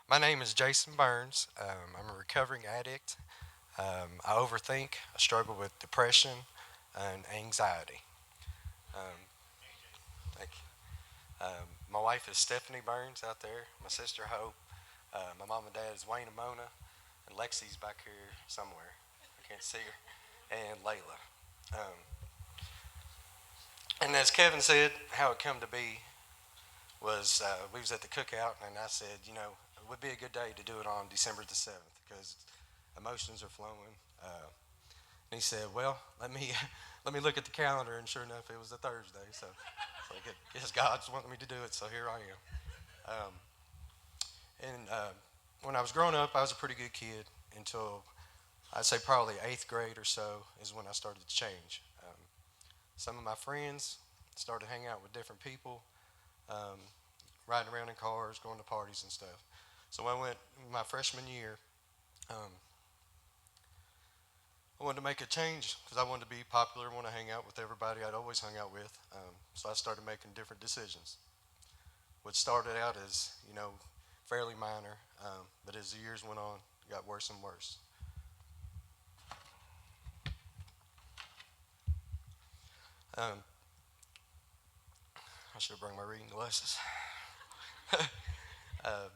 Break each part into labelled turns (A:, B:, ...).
A: My name is Jason Burns. I'm a recovering addict. I overthink. I struggle with depression and anxiety. Um, thank you. My wife is Stephanie Burns out there. My sister Hope. My mom and dad is Wayne and Mona. And Lexi's back here somewhere. I can't see her. And Layla. And as Kevin said, how it come to be was we was at the cookout, and I said, it would be a good day to do it on December the 7th because emotions are flowing. And he said, "Well, let me let me look at the calendar." And sure enough, it was a Thursday. So I guess God's wanting me to do it. So here I am. Um, and when I was growing up, I was a pretty good kid until I'd say probably eighth grade or so is when I started to change. Some of my friends started hanging out with different people, um, riding around in cars, going to parties and stuff. So when I went my freshman year, um, I wanted to make a change because I wanted to be popular, want to hang out with everybody I'd always hung out with. So I started making different decisions, which started out as, fairly minor, but as the years went on, it got worse and worse. Um, I should bring my reading glasses. uh,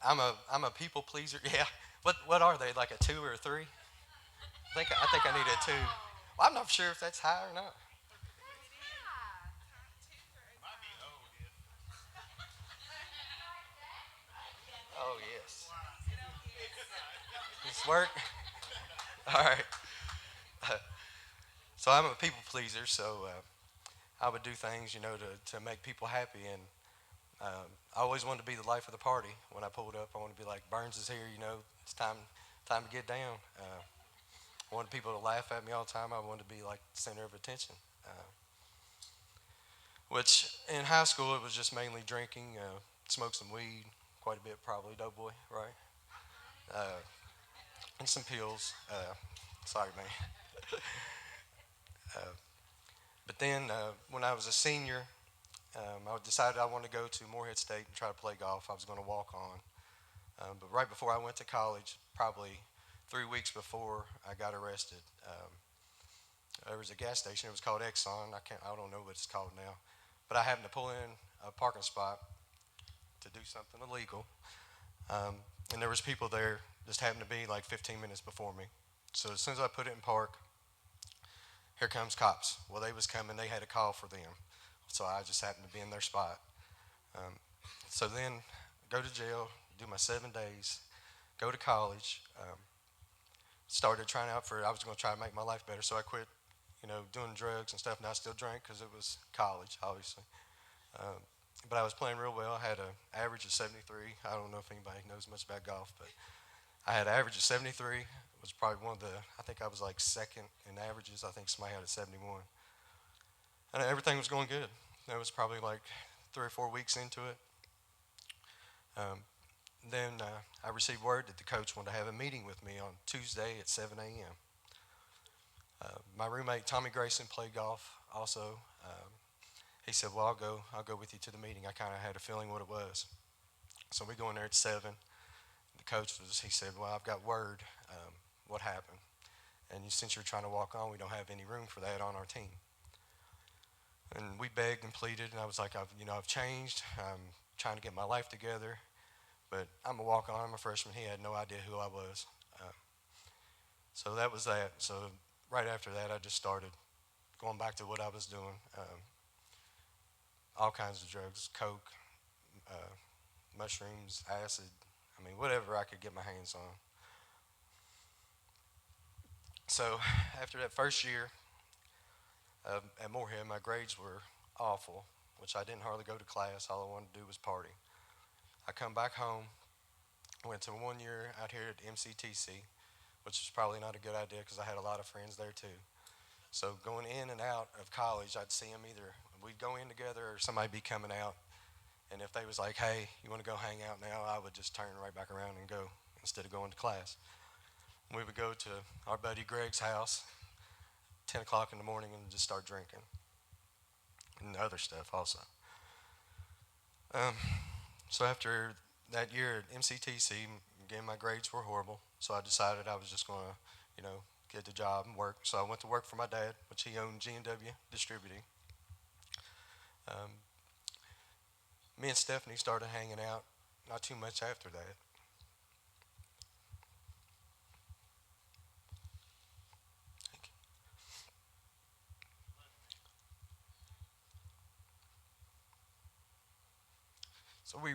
A: I'm a people pleaser. Yeah. What are they? Like a two or a three? I think I need a two. Well, I'm not sure if that's high or not. Oh yes. This work. All right. So I'm a people pleaser. So I would do things, to make people happy. And I always wanted to be the life of the party. When I pulled up, I wanted to be like, Burns is here. It's time to get down. I wanted people to laugh at me all the time. I wanted to be like the center of attention. Which in high school it was just mainly drinking, smoke some weed, quite a bit probably, doughboy, right? Uh, and some pills. Sorry, man. Uh, but then when I was a senior, I decided I wanted to go to Morehead State and try to play golf. I was going to walk on. But right before I went to college, probably 3 weeks before I got arrested, there was a gas station. It was called Exxon. I don't know what it's called now. But I happened to pull in a parking spot to do something illegal. Um, and there was people there just happened to be like 15 minutes before me. So as soon as I put it in park, here comes cops. Well, they was coming. They had a call for them. So I just happened to be in their spot. Um, so then go to jail, do my 7 days, go to college. Started trying out for, I was going to try to make my life better. So I quit, doing drugs and stuff. And I still drank because it was college, obviously. Um, but I was playing real well. I had an average of 73. I don't know if anybody knows much about golf, but I had an average of 73. It was probably one of the, I think I was like second in averages. I think somebody had a 71. And everything was going good. That was probably like 3 or 4 weeks into it. Um, then I received word that the coach wanted to have a meeting with me on Tuesday at 7 a.m. My roommate Tommy Grayson played golf also. He said, "Well, I'll go with you to the meeting." I kind of had a feeling what it was. So we go in there at 7. The coach he said, "Well, I've got word. What happened? And since you're trying to walk on, we don't have any room for that on our team." And we begged and pleaded, and I was like, I've changed. I'm trying to get my life together, but I'm a walk on. I'm a freshman. He had no idea who I was. Uh, so that was that. So right after that, I just started going back to what I was doing. All kinds of drugs, coke, uh, mushrooms, acid. I mean, whatever I could get my hands on. So after that first year at Moorhead, my grades were awful, which I didn't hardly go to class. All I wanted to do was party. I come back home, went to 1 year out here at MCTC, which is probably not a good idea because I had a lot of friends there too. So going in and out of college, I'd see them either we'd go in together or somebody be coming out. And if they was like, "Hey, you want to go hang out now?" I would just turn right back around and go instead of going to class. We would go to our buddy Greg's house, 10 o'clock in the morning, and just start drinking and other stuff also. Um, so after that year at MCTC, again, my grades were horrible, so I decided I was just going to, get the job and work. So I went to work for my dad, which he owned G&W Distributing. Um, Me and Stephanie started hanging out not too much after that. So we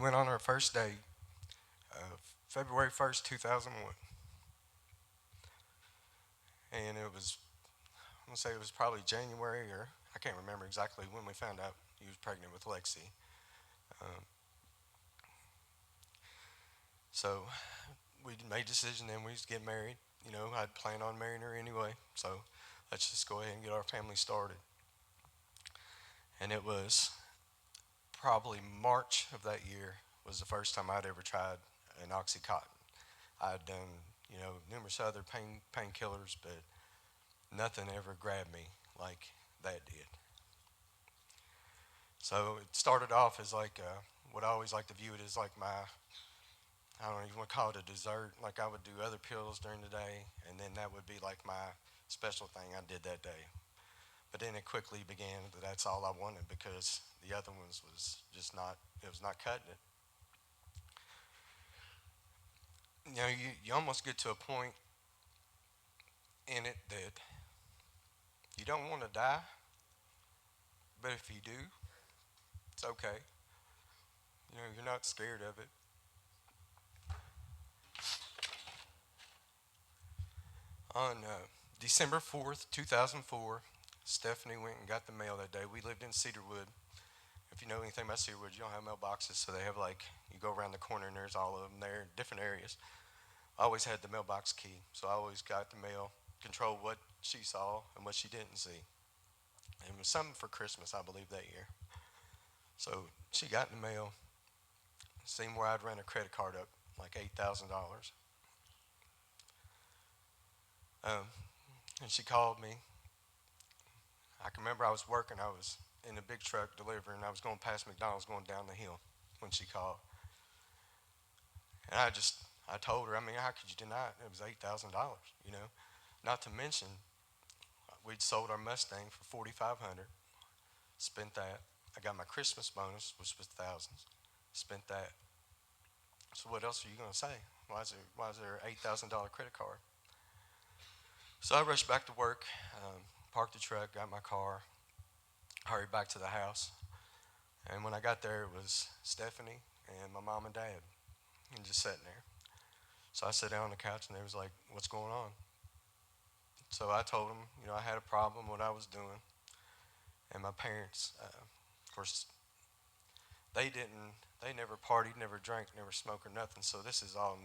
A: went on our first date, February 1st, 2001, and it was I'm gonna say it was probably January, or I can't remember exactly when we found out he was pregnant with Lexi. Um, so we made a decision then we was get married. I'd planned on marrying her anyway, so let's just go ahead and get our family started. And it was probably March of that year was the first time I'd ever tried an OxyContin. I'd done, numerous other painkillers, but nothing ever grabbed me like that did. So it started off as like what I always like to view it as like I don't even want to call it a dessert. Like I would do other pills during the day, and then that would be like my special thing I did that day. But then it quickly began that that's all I wanted because the other ones was just not, it was not cutting it. You almost get to a point in it that you don't want to die, but if you do, it's okay. You're not scared of it. On December 4th, 2004, Stephanie went and got the mail that day. We lived in Cedarwood. If you know anything about Cedarwood, you don't have mailboxes, so they have like, you go around the corner and there's all of them there in different areas. I always had the mailbox key, so I always got the mail, controlled what she saw and what she didn't see. And it was something for Christmas, I believe, that year. So she got in the mail, seen where I'd ran a credit card up like $8,000. Um, and she called me. I can remember I was working. I was in a big truck delivering. I was going past McDonald's going down the hill when she called. And I told her, I mean, how could you deny it? It was $8,000. Not to mention, we'd sold our Mustang for 4,500. Spent that. I got my Christmas bonus, which was thousands. Spent that. So what else are you going to say? Why is there an $8,000 credit card? So I rushed back to work, parked the truck, got my car, hurried back to the house. And when I got there, it was Stephanie and my mom and dad, and just sitting there. So I sat down on the couch, and they was like, "What's going on?" So I told them, I had a problem, what I was doing, and my parents, of course, they never partied, never drank, never smoked or nothing. So this is all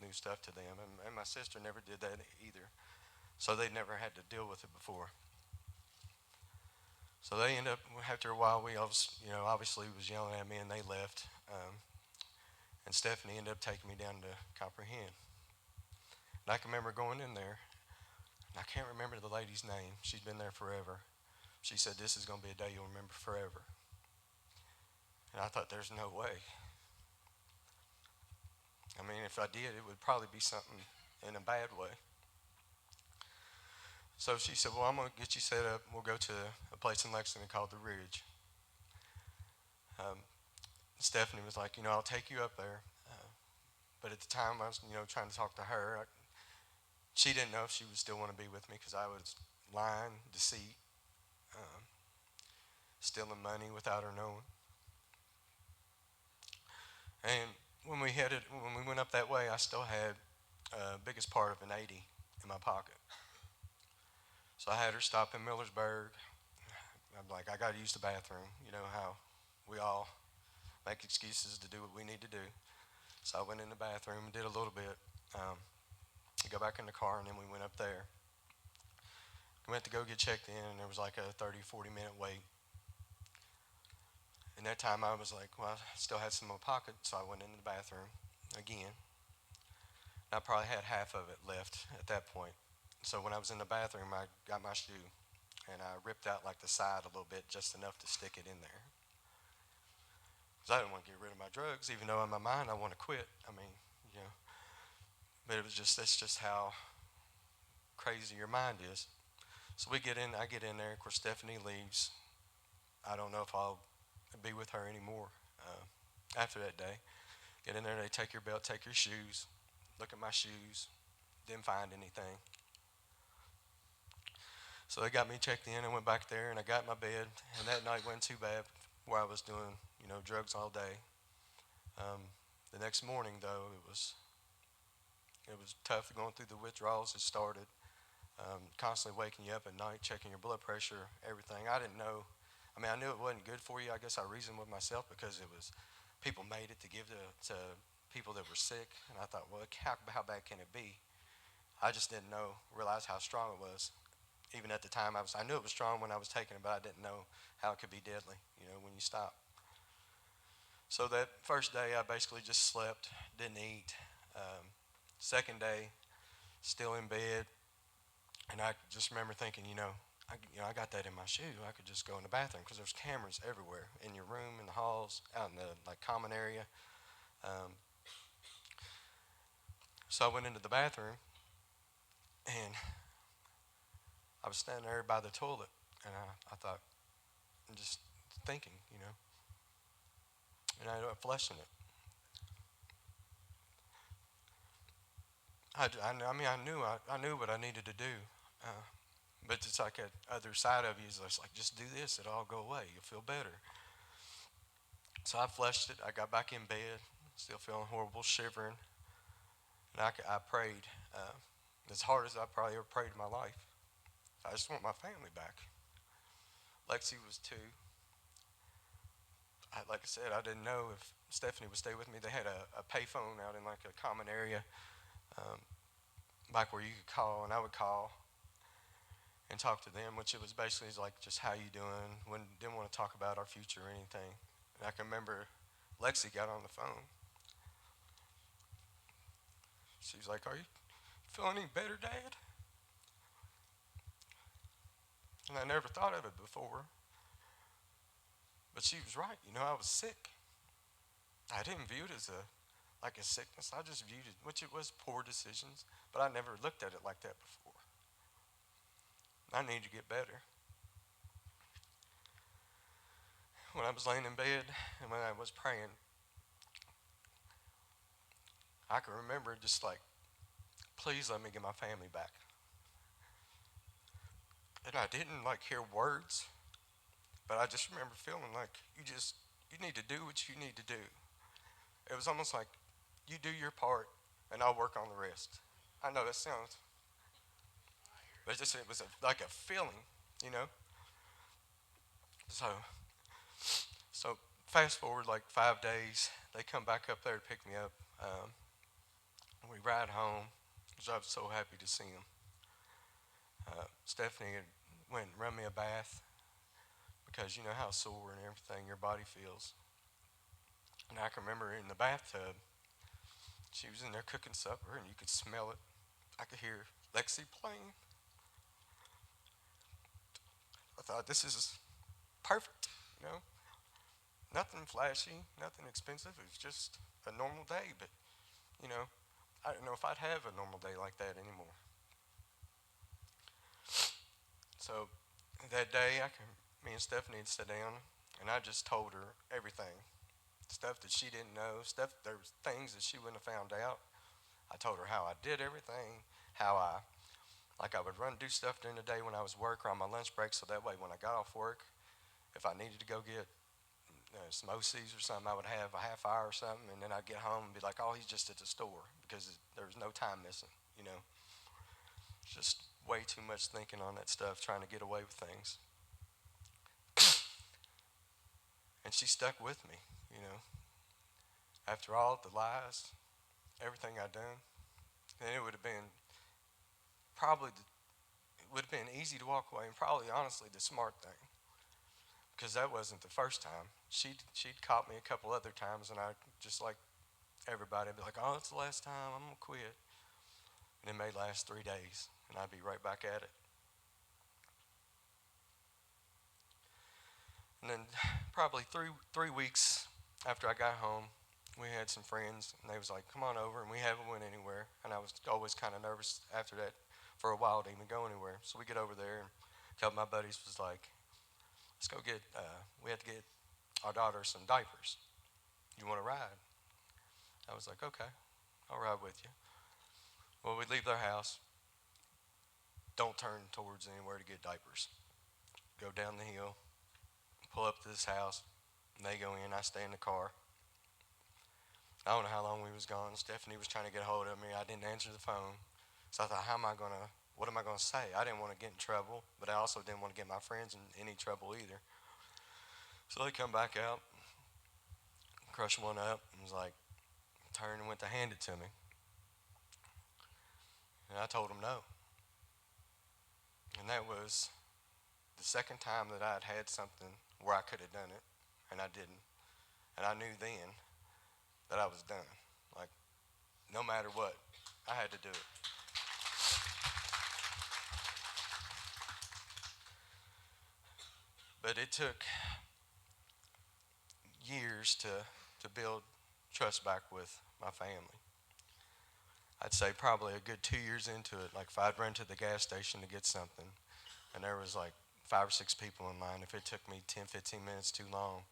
A: new stuff to them, and my sister never did that either. So they never had to deal with it before. So they end up after a while. Obviously was yelling at me, and they left. And Stephanie ended up taking me down to Comprehend. And I can remember going in there, and I can't remember the lady's name. She'd been there forever. She said, "This is going to be a day you'll remember forever." And I thought, "There's no way." I mean, if I did, it would probably be something in a bad way. So she said, "Well, I'm going to get you set up. We'll go to a place in Lexington called The Ridge." Um, Stephanie was like, "I'll take you up there." But at the time, I was, trying to talk to her. She didn't know if she would still want to be with me because I was lying, deceit, um, stealing money without her knowing. And when we went up that way, I still had biggest part of an 80 in my pocket. So I had her stop in Millersburg. I'm like, I got to use the bathroom. You know how we all make excuses to do what we need to do. So I went in the bathroom and did a little bit. I go back in the car, and then we went up there. We went to go get checked in, and there was like a 30, 40-minute wait. And that time I was like, well, I still had some in my pocket, so I went into the bathroom again. I probably had half of it left at that point. So when I was in the bathroom, I got my shoe, and I ripped out like the side a little bit, just enough to stick it in there. Because I didn't want to get rid of my drugs, even though in my mind I want to quit. I mean, you know, but it was just that's just how crazy your mind is. So I get in there. Of course, Stephanie leaves. I don't know if I'll be with her anymore after that day. Get in there. They take your belt, take your shoes, look at my shoes. Didn't find anything. So they got me checked in. I went back there and I got in my bed. And that night wasn't too bad, where I was doing drugs all day. The next morning though, it was tough going through the withdrawals. It started constantly waking you up at night, checking your blood pressure, everything. I didn't know. I mean, I knew it wasn't good for you. I guess I reasoned with myself because it was people made it to give to people that were sick, and I thought, well, how bad can it be? I just didn't realize how strong it was. Even at the time, I knew it was strong when I was taking it, but I didn't know how it could be deadly. When you stop. So that first day, I basically just slept, didn't eat. Second day, still in bed, and I just remember thinking, I got that in my shoe. I could just go in the bathroom because there's cameras everywhere in your room, in the halls, out in the common area. Um, so I went into the bathroom, and I was standing there by the toilet, and I thought, I'm just thinking, and I ended up flushing it. I mean, I knew what I needed to do, uh, but it's like that other side of you is just like, just do this, it'll all go away, you'll feel better. So I flushed it. I got back in bed, still feeling horrible, shivering, and I prayed as hard as I probably ever prayed in my life. I just want my family back. Lexi was 2. Like I said, I didn't know if Stephanie would stay with me. They had a payphone out in like a common area, um, back where you could call, and I would call and talk to them, which it was basically like just how you doing. Didn't want to talk about our future or anything. And I can remember Lexi got on the phone. She was like, "Are you feeling any better, Dad?" And I never thought of it before, but she was right. I was sick. I didn't view it as like a sickness. I just viewed it, which it was poor decisions, but I never looked at it like that before. I need to get better. When I was laying in bed and when I was praying, I can remember just like, please let me get my family back. And I didn't like hear words, but I just remember feeling like you need to do what you need to do. It was almost like you do your part and I'll work on the rest. I know that sounds, but it was like a feeling, you know. So so fast forward like 5 days, they come back up there to pick me up. We ride home, because I was so happy to see them. Stephanie had went and run me a bath because you know how sore and everything your body feels. And I can remember in the bathtub, she was in there cooking supper, and you could smell it. I could hear Lexi playing. I thought this is perfect, you know. Nothing flashy, nothing expensive. It was just a normal day, but you know, I don't know if I'd have a normal day like that anymore. So that day, me and Stephanie had sat down, and I just told her everything, stuff that she didn't know, stuff there was things that she wouldn't have found out. I told her how I did everything, how I would run do stuff during the day when I was work or on my lunch break, so that way when I got off work, if I needed to go get some OCs or something, I would have a half hour or something, and then I'd get home and be like, oh, he's just at the store because there was no time missing, you know. Just way too much thinking on that stuff, trying to get away with things. And she stuck with me, you know. After all the lies, everything I'd done, then it would have been probably it would have been easy to walk away, and probably honestly the smart thing, because that wasn't the first time. She'd caught me a couple other times, and I just like everybody would be like, oh, it's the last time, I'm gonna quit, and it may last 3 days, and I'd be right back at it. And then probably three weeks after I got home, we had some friends, and they was like, "Come on over," and we haven't went anywhere. And I was always kind of nervous after that for a while to even go anywhere. So we get over there, and a couple of my buddies was like, "Let's go get. We had to get our daughter some diapers. You want to ride?" I was like, "Okay, I'll ride with you." Well, we leave their house. Don't turn towards anywhere to get diapers. Go down the hill, pull up to this house, and they go in. I stay in the car. I don't know how long we was gone. Stephanie was trying to get a hold of me. I didn't answer the phone. So I thought, what am I gonna say? I didn't want to get in trouble, but I also didn't want to get my friends in any trouble either. So they come back out, crushed one up, and was like, turned and went to hand it to me. And I told them no. And that was the second time that I had something where I could have done it, and I didn't. And I knew then that I was done. Like, no matter what, I had to do it. But it took years to build trust back with my family. I'd say probably a good 2 years into it, like if I'd run to the gas station to get something, and there was like 5 or 6 people in line, if it took me 10, 15 minutes too long,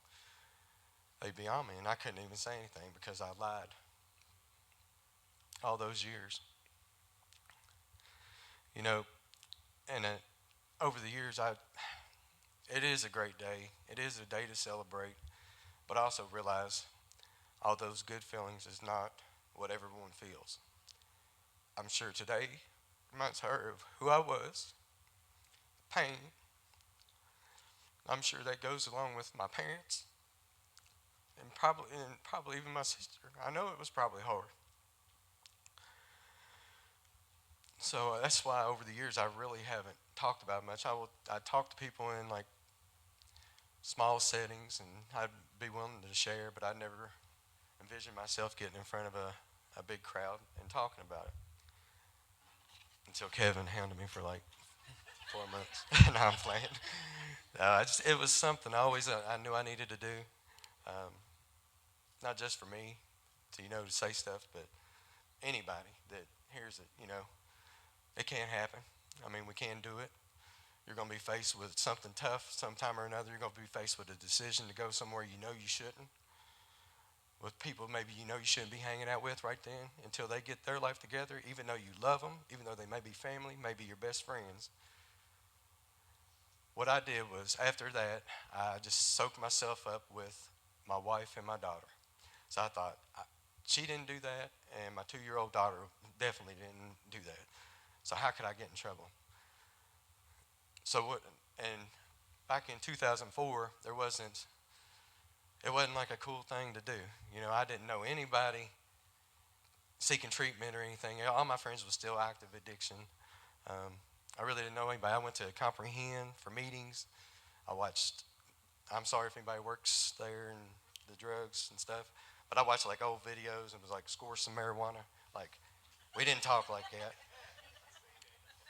A: they'd be on me, and I couldn't even say anything because I lied all those years. You know, and over the years, it is a great day. It is a day to celebrate, but I also realize all those good feelings is not what everyone feels. I'm sure today reminds her of who I was, pain. I'm sure that goes along with my parents and probably even my sister. I know it was probably hard. So that's why over the years I really haven't talked about it much. I talk to people in like small settings, and I'd be willing to share, but I never envisioned myself getting in front of a big crowd and talking about it until Kevin hounded me for like 4 months. No, I'm playing. It was something I knew I needed to do, um, not just for me to say stuff, but anybody that hears it. It can't happen. I mean, we can do it. You're going to be faced with something tough sometime or another. You're going to be faced with a decision to go somewhere you know you shouldn't, with people maybe you shouldn't be hanging out with right then until they get their life together, even though you love them, even though they may be family, maybe your best friends. What I did was, after that, I just soaked myself up with my wife and my daughter. So I thought, she didn't do that, and my 2-year-old daughter definitely didn't do that. So how could I get in trouble? So what? And back in 2004, it wasn't like a cool thing to do. I didn't know anybody seeking treatment or anything. All my friends was still active addiction. Um, I really didn't know anybody. I went to Comprehend for meetings. I watched. I'm sorry if anybody works there and the drugs and stuff, but I watched like old videos and was like, score some marijuana. Like, we didn't talk like that.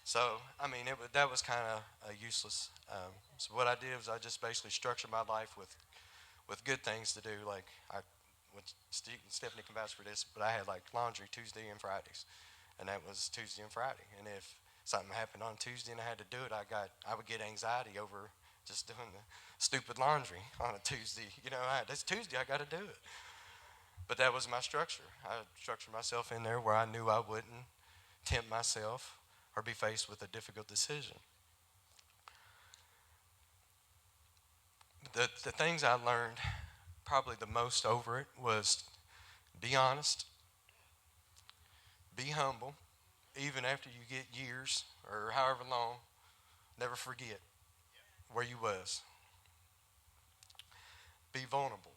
A: So I mean, that was kind of useless. So what I did was I just basically structured my life with good things to do. Like Stephanie can vouch for this, but I had like laundry Tuesday and Fridays, and that was Tuesday and Friday. And if something happened on Tuesday and I had to do it, I would get anxiety over just doing the stupid laundry on a Tuesday. That's Tuesday, I got to do it. But that was my structure. I structured myself in there where I knew I wouldn't tempt myself or be faced with a difficult decision. The things I learned probably the most over it was be honest, be humble, even after you get years or however long, never forget where you was. Be vulnerable.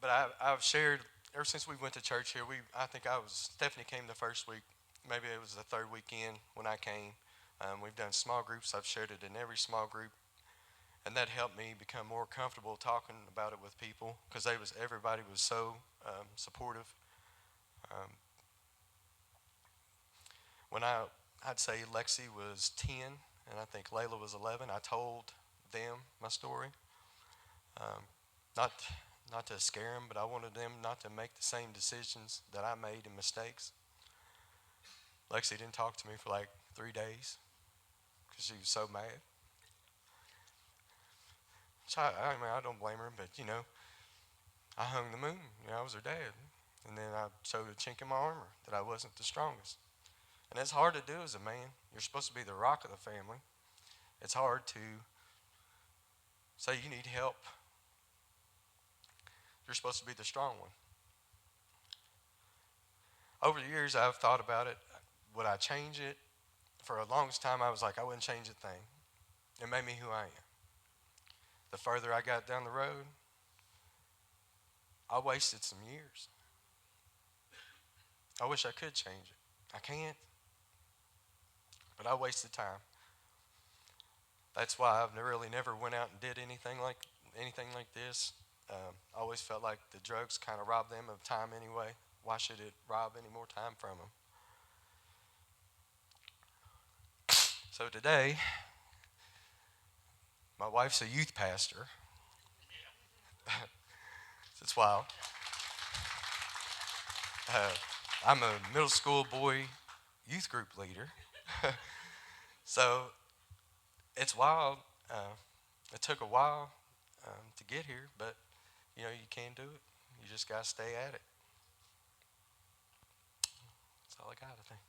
A: But I've shared ever since we went to church here. I think Stephanie came the first week. Maybe it was the third weekend when I came. We've done small groups. I've shared it in every small group, and that helped me become more comfortable talking about it with people because everybody was so supportive. Um, when I I'd say Lexi was 10, and I think Layla was 11. I told them my story, um, not not to scare them, but I wanted them not to make the same decisions that I made and mistakes. Lexi didn't talk to me for like 3 days because she was so mad. So I mean, I don't blame her, but I hung the moon. I was her dad, and then I showed a chink in my armor that I wasn't the strongest. And it's hard to do as a man. You're supposed to be the rock of the family. It's hard to say you need help. You're supposed to be the strong one. Over the years, I've thought about it. Would I change it? For the longest time, I was like, I wouldn't change a thing. It made me who I am. The further I got down the road, I wasted some years. I wish I could change it. I can't, but I wasted time. That's why I've really never went out and did anything like this. I always felt like the drugs kind of robbed them of time anyway. Why should it rob any more time from them? So today, my wife's a youth pastor. It's wild. Uh, I'm a middle school boy youth group leader. So it's wild. Uh, it took a while to get here, but you can do it. You just got to stay at it. That's all I got, I think.